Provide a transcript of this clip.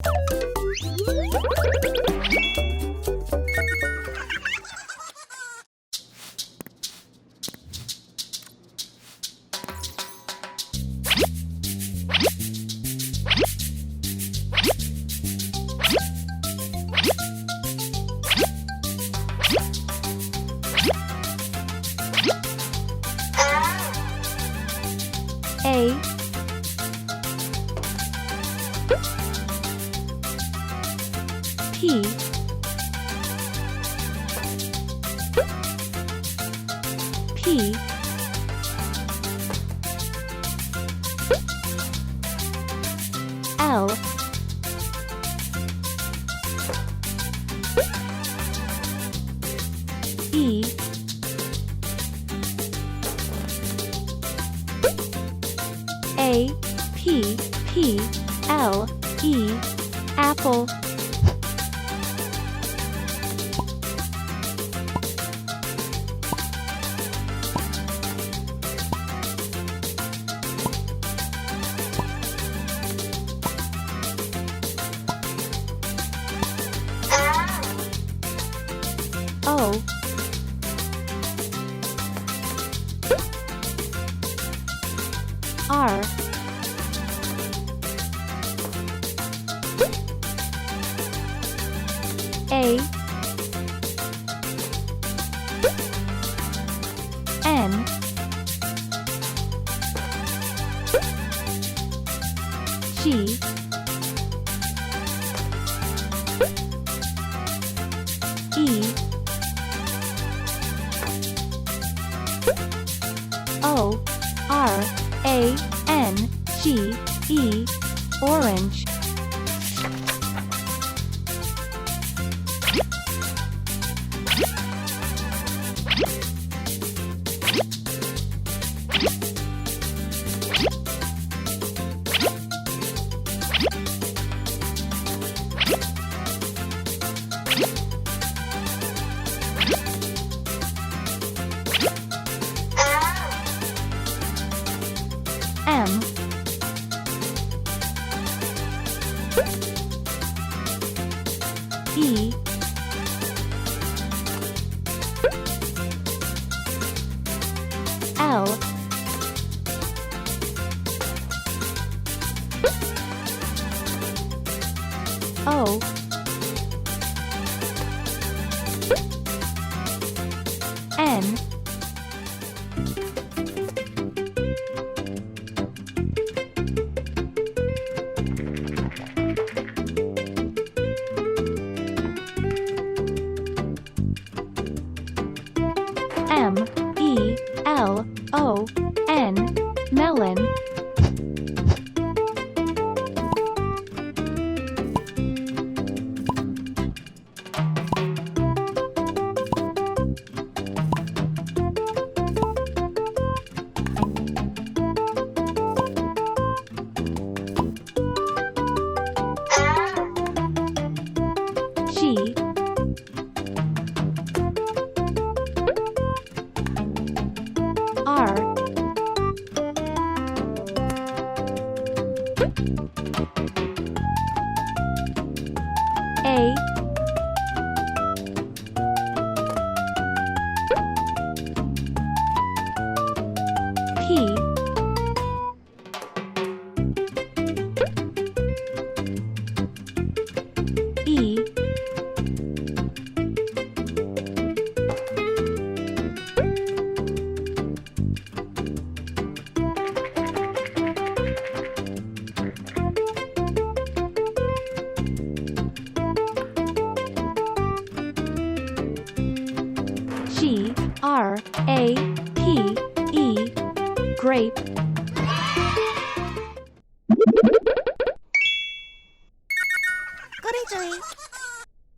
A P P L E A P P L E apple O R A N G E O R A N G E orange M E L O N M E L O N melon G R A P E G R A P E grape